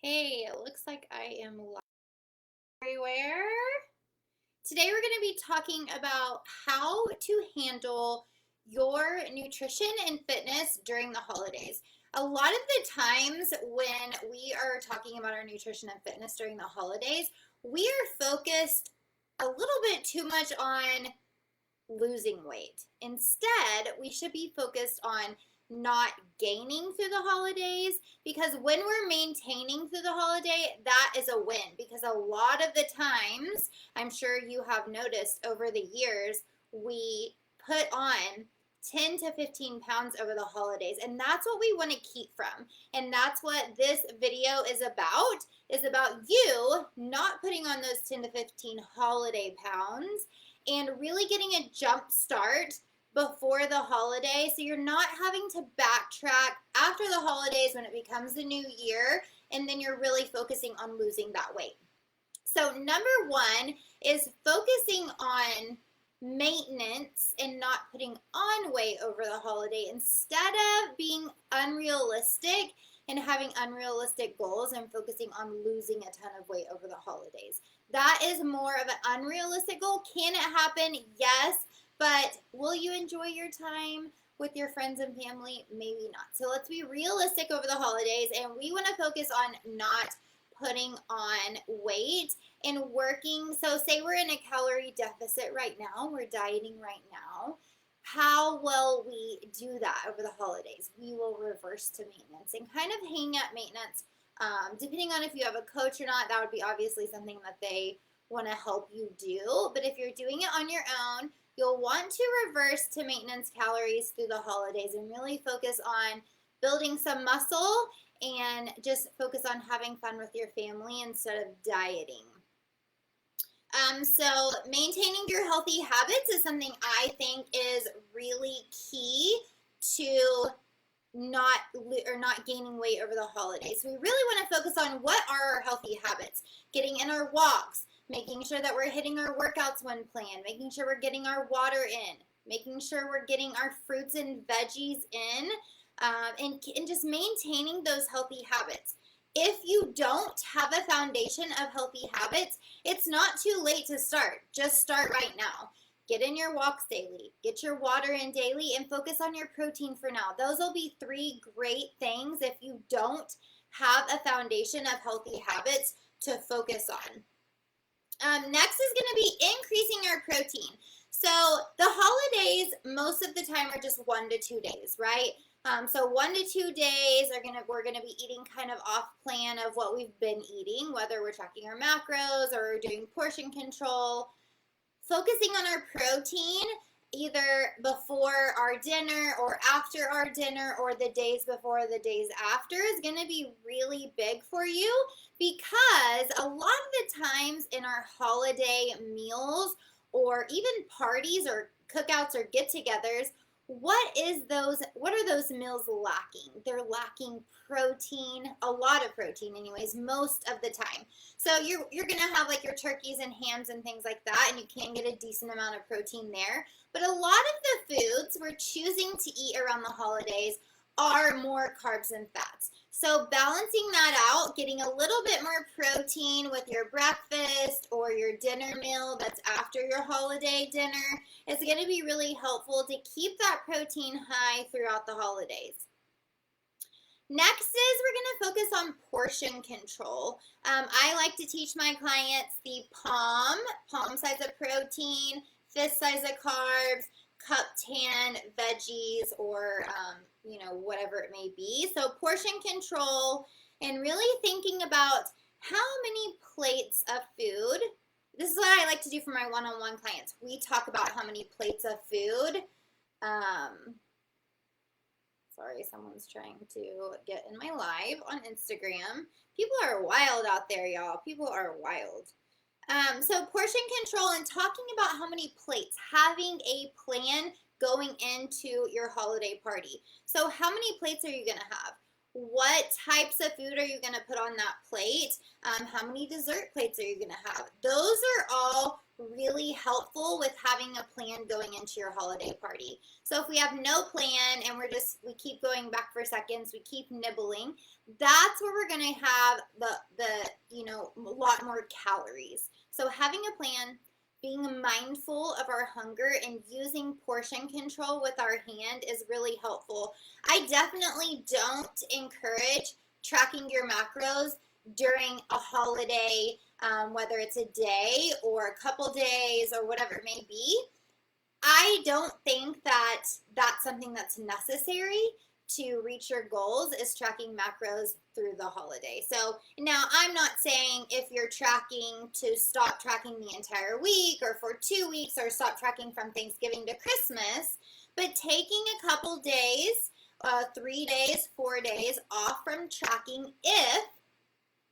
Hey, it looks like I am live everywhere. Today we're going to be talking about how to handle your nutrition and fitness during the holidays. A lot of the times when we are talking about our nutrition and fitness during the holidays, we are focused a little bit too much on losing weight. Instead, we should be focused on not gaining through the holidays, because when we're maintaining through the holiday, that is a win. Because a lot of the times, I'm sure you have noticed over the years, we put on 10 to 15 pounds over the holidays, and that's what we want to keep from. And that's what this video is about you not putting on those 10 to 15 holiday pounds and really getting a jump start before the holiday, so you're not having to backtrack after the holidays when it becomes the new year, and then you're really focusing on losing that weight. So number one is focusing on maintenance and not putting on weight over the holiday, instead of being unrealistic and having unrealistic goals and focusing on losing a ton of weight over the holidays. That is more of an unrealistic goal. Can it happen? Yes. But will you enjoy your time with your friends and family? Maybe not. So let's be realistic over the holidays, and we want to focus on not putting on weight and working. So say we're in a calorie deficit right now, we're dieting right now. How will we do that over the holidays? We will reverse to maintenance and kind of hang at maintenance. Depending on if you have a coach or not, that would be obviously something that they want to help you do. But if you're doing it on your own, you'll want to reverse to maintenance calories through the holidays and really focus on building some muscle and just focus on having fun with your family instead of dieting. So maintaining your healthy habits is something I think is really key to not gaining weight over the holidays. We really want to focus on what are our healthy habits. Getting in our walks, making sure that we're hitting our workouts when planned, making sure we're getting our water in, making sure we're getting our fruits and veggies in, and just maintaining those healthy habits. If you don't have a foundation of healthy habits, it's not too late to start. Just start right now. Get in your walks daily, get your water in daily, and focus on your protein for now. Those will be three great things if you don't have a foundation of healthy habits to focus on. Next is going to be increasing our protein. So the holidays most of the time are just 1 to 2 days, right? So 1 to 2 days we're gonna be eating kind of off plan of what we've been eating, whether we're tracking our macros or doing portion control. Focusing on our protein either before our dinner or after our dinner or the days before, the days after is going to be really big for you, because a lot of the times in our holiday meals or even parties or cookouts or get-togethers, what are those meals lacking? They're lacking protein, a lot of protein anyways, most of the time. So you're gonna have like your turkeys and hams and things like that, and you can get a decent amount of protein there. But a lot of the foods we're choosing to eat around the holidays are more carbs and fats. So balancing that out, getting a little bit more protein with your breakfast or your dinner meal that's after your holiday dinner is going to be really helpful to keep that protein high throughout the holidays. Next is we're going to focus on portion control. I like to teach my clients the palm size of protein, fist size of carbs, cup tan veggies, or whatever it may be. So portion control and really thinking about how many plates of food. This is what I like to do for my one-on-one clients. We talk about how many plates of food. Sorry, someone's trying to get in my live on Instagram. People are wild out there, y'all. People are wild. So portion control and talking about how many plates, having a plan going into your holiday party. So how many plates are you going to have? What types of food are you going to put on that plate? How many dessert plates are you going to have? Those are all really helpful with having a plan going into your holiday party. So if we have no plan and we keep going back for seconds, we keep nibbling, that's where we're going to have a lot more calories. So having a plan, being mindful of our hunger, and using portion control with our hand is really helpful. I definitely don't encourage tracking your macros during a holiday, whether it's a day or a couple days or whatever it may be. I don't think that that's something that's necessary to reach your goals, is tracking macros through the holiday. So now I'm not saying if you're tracking to stop tracking the entire week or for 2 weeks, or stop tracking from Thanksgiving to Christmas, but taking a couple days, 3 days, 4 days off from tracking if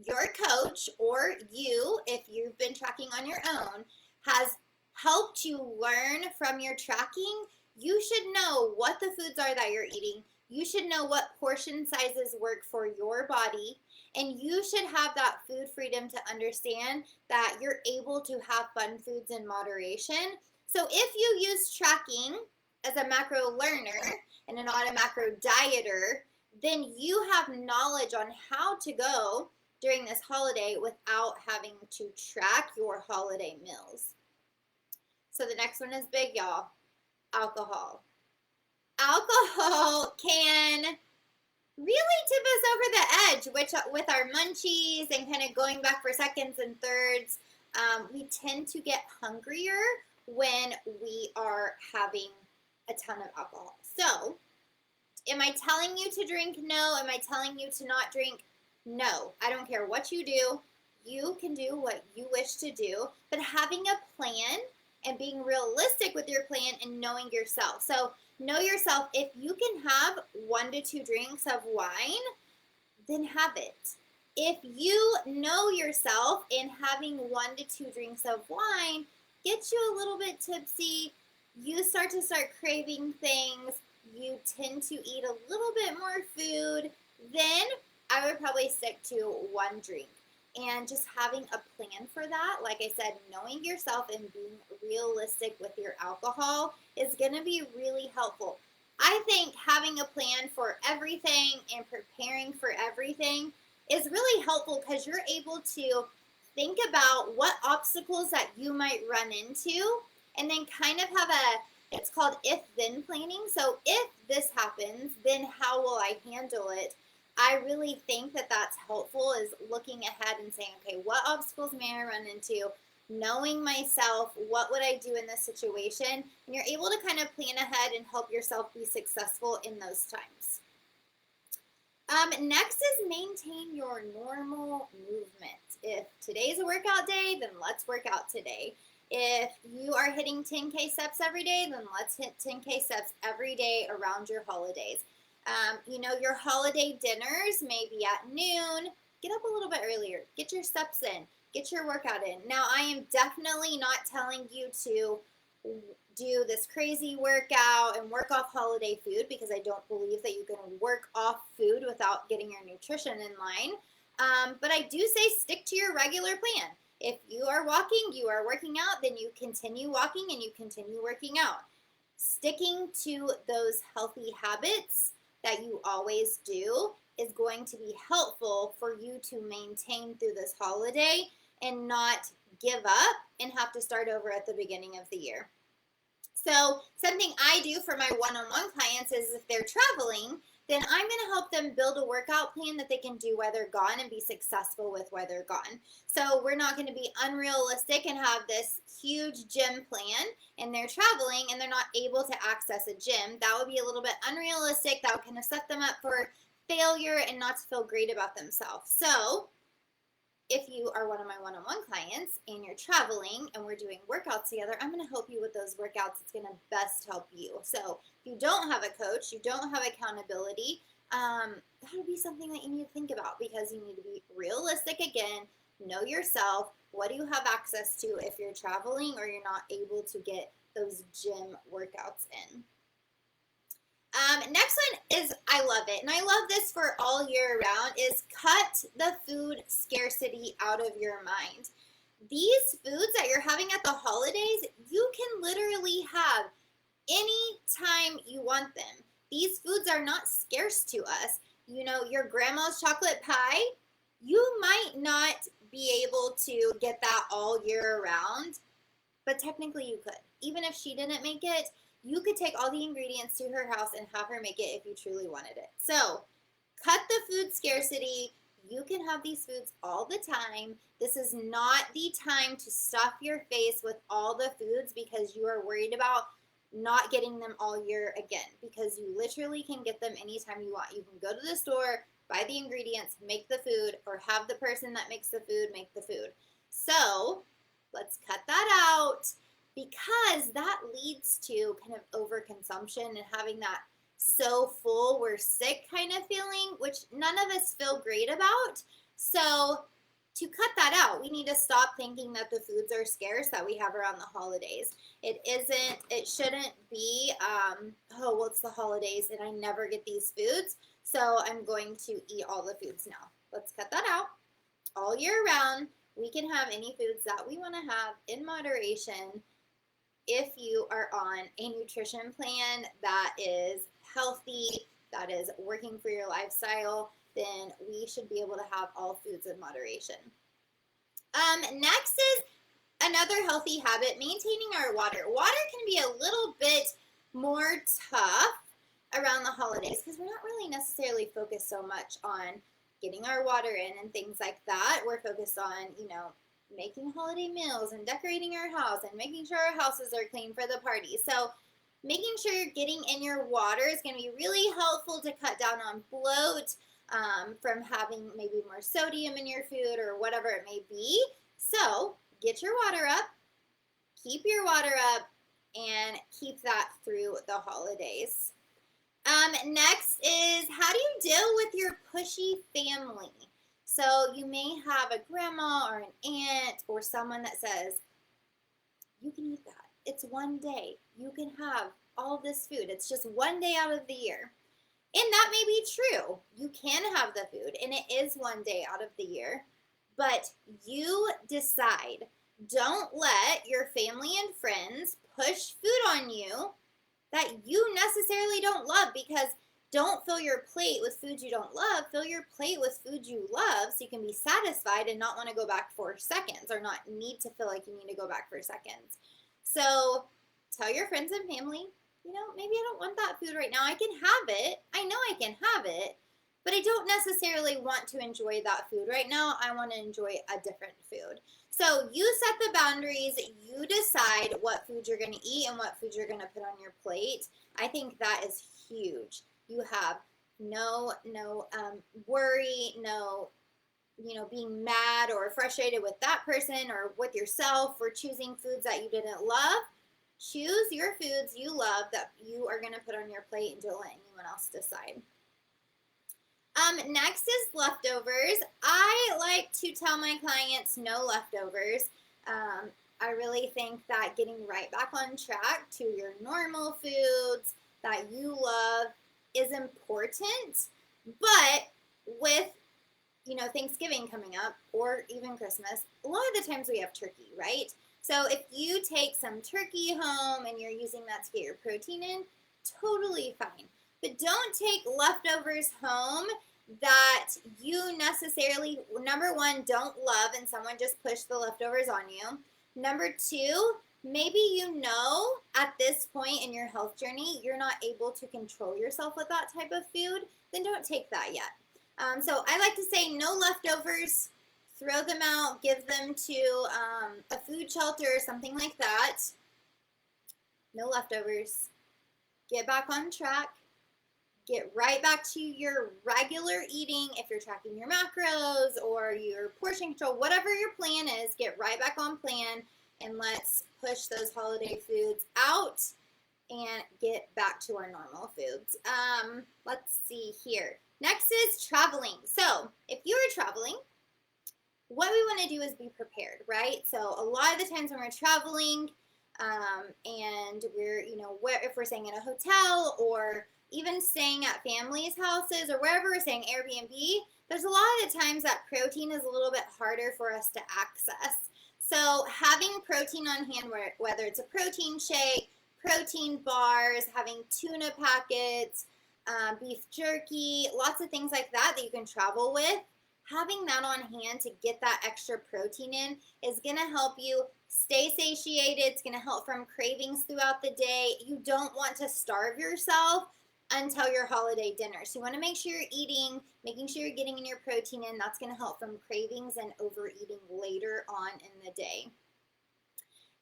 your coach or you, if you've been tracking on your own, has helped you learn from your tracking. You should know what the foods are that you're eating. You should know what portion sizes work for your body, and you should have that food freedom to understand that you're able to have fun foods in moderation. So if you use tracking as a macro learner and not a macro dieter, then you have knowledge on how to go during this holiday without having to track your holiday meals. So the next one is big, y'all. Alcohol. Alcohol can really tip us over the edge, which with our munchies and kind of going back for seconds and thirds, we tend to get hungrier when we are having a ton of alcohol. So, am I telling you to drink? No. Am I telling you to not drink? No. I don't care what you do. You can do what you wish to do, but having a plan and being realistic with your plan and knowing yourself. So know yourself. If you can have 1 to 2 drinks of wine, then have it. If you know yourself and having 1 to 2 drinks of wine gets you a little bit tipsy, you start craving things, you tend to eat a little bit more food, then I would probably stick to 1 drink. And just having a plan for that, like I said, knowing yourself and being realistic with your alcohol is going to be really helpful. I think having a plan for everything and preparing for everything is really helpful, because you're able to think about what obstacles that you might run into, and then kind of have it's called if-then planning. So if this happens, then how will I handle it? I really think that that's helpful, is looking ahead and saying, okay, what obstacles may I run into? Knowing myself, what would I do in this situation? And you're able to kind of plan ahead and help yourself be successful in those times. Next is maintain your normal movement. If today's a workout day, then let's work out today. If you are hitting 10K steps every day, then let's hit 10K steps every day around your holidays. Your holiday dinners may be at noon. Get up a little bit earlier. Get your steps in. Get your workout in. Now, I am definitely not telling you to do this crazy workout and work off holiday food, because I don't believe that you can work off food without getting your nutrition in line. But I do say stick to your regular plan. If you are walking, you are working out, then you continue walking and you continue working out. Sticking to those healthy habits that you always do is going to be helpful for you to maintain through this holiday and not give up and have to start over at the beginning of the year. So something I do for my one-on-one clients is, if they're traveling, then I'm going to help them build a workout plan that they can do while they're gone and be successful with while they're gone. So we're not going to be unrealistic and have this huge gym plan, and they're traveling and they're not able to access a gym. That would be a little bit unrealistic. That would kind of set them up for failure and not to feel great about themselves. So if you are one of my one-on-one clients and you're traveling and we're doing workouts together, I'm going to help you with those workouts. It's going to best help you. So if you don't have a coach, you don't have accountability, that would be something that you need to think about, because you need to be realistic again, know yourself. What do you have access to if you're traveling or you're not able to get those gym workouts in? Next one is, I love it, and I love this for all year round, is cut the food scarcity out of your mind. these foods that you're having at the holidays, you can literally have any time you want them. These foods are not scarce to us. You know, your grandma's chocolate pie, you might not be able to get that all year around, but technically you could. Even if she didn't make it, you could take all the ingredients to her house and have her make it if you truly wanted it. So, cut the food scarcity. You can have these foods all the time. This is not the time to stuff your face with all the foods because you are worried about not getting them all year again, because you literally can get them anytime you want. You can go to the store, buy the ingredients, make the food, or have the person that makes the food make the food. So let's cut that out, because that leads to kind of overconsumption and having that so full we're sick kind of feeling, which none of us feel great about. So to cut that out, we need to stop thinking that the foods are scarce that we have around the holidays. It isn't, it shouldn't be, oh, well, it's the holidays and I never get these foods, so I'm going to eat all the foods now. Let's cut that out. All year round, we can have any foods that we want to have in moderation. If you are on a nutrition plan that is healthy, that is working for your lifestyle, then we should be able to have all foods in moderation. Next is another healthy habit, maintaining our water. Water can be a little bit more tough around the holidays because we're not really necessarily focused so much on getting our water in and things like that. We're focused on, you know, making holiday meals and decorating our house and making sure our houses are clean for the party. So making sure you're getting in your water is going to be really helpful to cut down on bloat, from having maybe more sodium in your food or whatever it may be. So get your water up, keep your water up, and keep that through the holidays. Next is, how do you deal with your pushy family? So you may have a grandma or an aunt or someone that says, you can eat that. It's one day. You can have all this food. It's just one day out of the year. And that may be true. You can have the food, and it is one day out of the year. But you decide. Don't let your family and friends push food on you that you necessarily don't love, because don't fill your plate with food you don't love. Fill your plate with food you love so you can be satisfied and not want to go back for seconds, or not need to feel like you need to go back for seconds. So tell your friends and family, you know, maybe I don't want that food right now. I can have it. I know I can have it, but I don't necessarily want to enjoy that food right now. I want to enjoy a different food. So you set the boundaries. You decide what food you're going to eat and what food you're going to put on your plate. I think that is huge. You have no worry, no, you know, being mad or frustrated with that person or with yourself for choosing foods that you didn't love. Choose your foods you love that you are going to put on your plate, and don't let anyone else decide. Next is leftovers. I like to tell my clients no leftovers. I really think that getting right back on track to your normal foods that you love is important. But with, you know, Thanksgiving coming up, or even Christmas, a lot of the times we have turkey, right? So if you take some turkey home and you're using that to get your protein in, totally fine. But don't take leftovers home that you necessarily, number one, don't love and someone just pushed the leftovers on you. Number two, maybe you know at this point in your health journey you're not able to control yourself with that type of food, then don't take that yet. So I like to say no leftovers. Throw them out, give them to a food shelter or something like that. No leftovers. Get back on track. Get right back to your regular eating. If you're tracking your macros or your portion control, whatever your plan is, get right back on plan, and let's push those holiday foods out and get back to our normal foods. Let's see here. Next is traveling. So if you are traveling, what we want to do is be prepared, right? So a lot of the times when we're traveling, and we're, you know, if we're staying in a hotel or even staying at families' houses or wherever we're staying, Airbnb, there's a lot of the times that protein is a little bit harder for us to access. So having protein on hand, whether it's a protein shake, protein bars, having tuna packets, beef jerky, lots of things like that that you can travel with, having that on hand to get that extra protein in is going to help you stay satiated. It's going to help from cravings throughout the day. You don't want to starve yourself until your holiday dinner. So you want to make sure you're eating, making sure you're getting in your protein in. That's going to help from cravings and overeating later on in the day.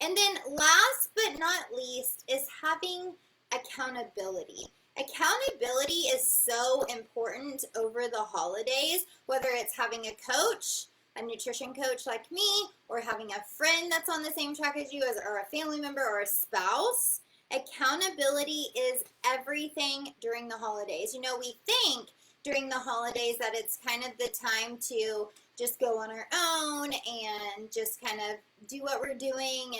And then last but not least is having accountability. Accountability is so important over the holidays, whether it's having a coach, a nutrition coach like me, or having a friend that's on the same track as you, or a family member or a spouse. Accountability is everything during the holidays. You know, we think during the holidays that it's kind of the time to just go on our own and just kind of do what we're doing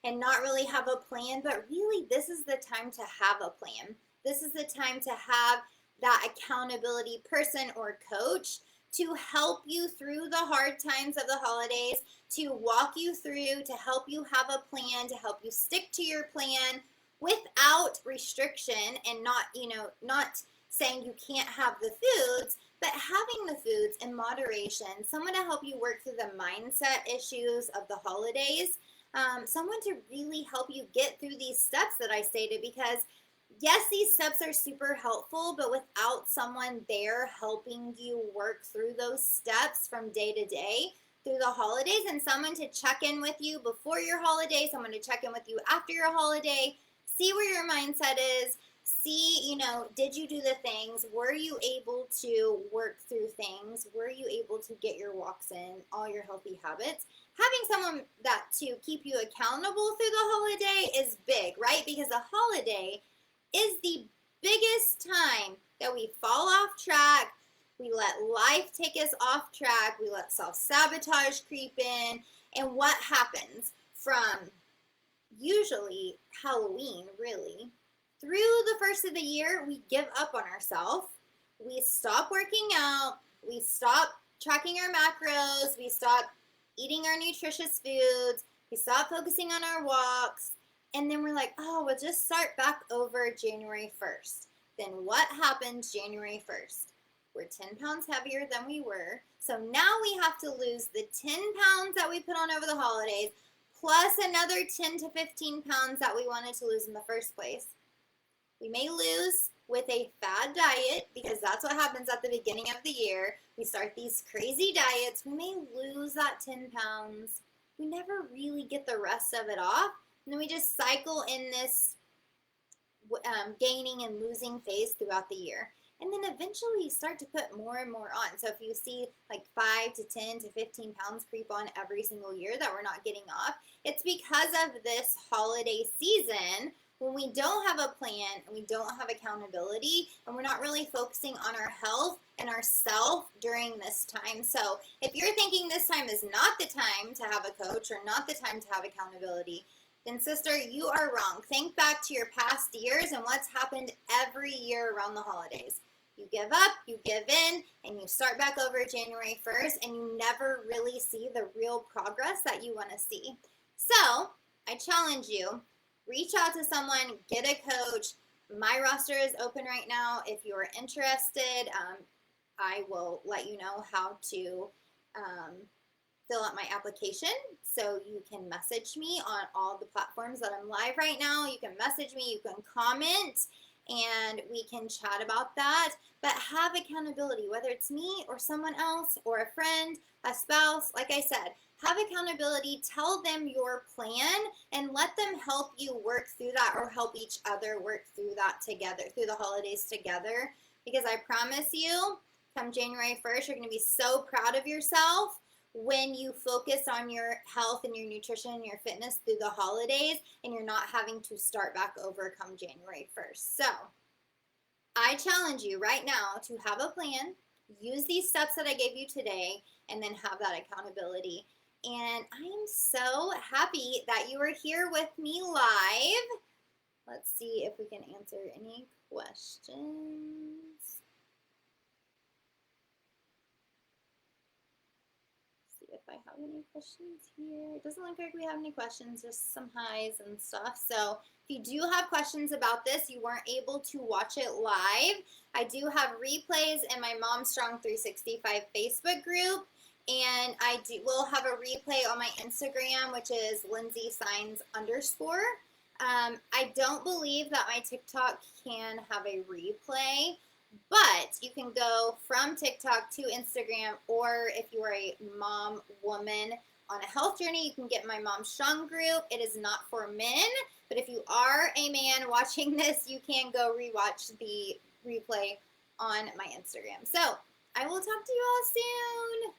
and not really have a plan, but really this is the time to have a plan. This is the time to have that accountability person or coach to help you through the hard times of the holidays, to walk you through, to help you have a plan, to help you stick to your plan without restriction, and not saying you can't have the foods, but having the foods in moderation, someone to help you work through the mindset issues of the holidays, someone to really help you get through these steps that I stated, because yes, these steps are super helpful, but without someone there helping you work through those steps from day to day through the holidays, and someone to check in with you before your holiday, someone to check in with you after your holiday, see where your mindset is, see, did you do the things? Were you able to work through things? Were you able to get your walks in, all your healthy habits? Having someone that to keep you accountable through the holiday is big, right? Because the holiday is the biggest time that we fall off track. We let life take us off track. We let self-sabotage creep in. And what happens from usually Halloween, really, through the first of the year, we give up on ourselves. We stop working out. We stop tracking our macros. We stop eating our nutritious foods. We stop focusing on our walks. And then we're like, oh, we'll just start back over January 1st. Then what happens January 1st? We're 10 pounds heavier than we were. So now we have to lose the 10 pounds that we put on over the holidays, plus another 10 to 15 pounds that we wanted to lose in the first place. We may lose with a fad diet, because that's what happens at the beginning of the year. We start these crazy diets. We may lose that 10 pounds. We never really get the rest of it off. And then we just cycle in this gaining and losing phase throughout the year. And then eventually you start to put more and more on. So if you see like 5 to 10 to 15 pounds creep on every single year that we're not getting off, it's because of this holiday season when we don't have a plan and we don't have accountability and we're not really focusing on our health and our self during this time. So if you're thinking this time is not the time to have a coach or not the time to have accountability, then sister, you are wrong. Think back to your past years and what's happened every year around the holidays. You give up, you give in, and you start back over January 1st, and you never really see the real progress that you want to see. So I challenge you, reach out to someone, get a coach. My roster is open right now. If you're interested, I will let you know how to fill out my application. So you can message me on all the platforms that I'm live right now. You can message me, you can comment, and we can chat about that. But have accountability, whether it's me or someone else or a friend, a spouse. Like I said, have accountability, tell them your plan, and let them help you work through that, or help each other work through that together, through the holidays together. Because I promise you, come January 1st, you're going to be so proud of yourself when you focus on your health and your nutrition and your fitness through the holidays, and you're not having to start back over come January 1st. So I challenge you right now to have a plan, use these steps that I gave you today, and then have that accountability. And I am so happy that you are here with me live. Let's see if we can answer any questions. See if I have any questions here. It doesn't look like we have any questions, just some highs and stuff. So if you do have questions about this, you weren't able to watch it live, I do have replays in my Mom Strong 365 Facebook group. And will have a replay on my Instagram, which is Lindsay Signs _. I don't believe that my TikTok can have a replay, but you can go from TikTok to Instagram, or if you are a mom woman on a health journey, you can get my Mom Strong group. It is not for men, but if you are a man watching this, you can go rewatch the replay on my Instagram. So I will talk to you all soon.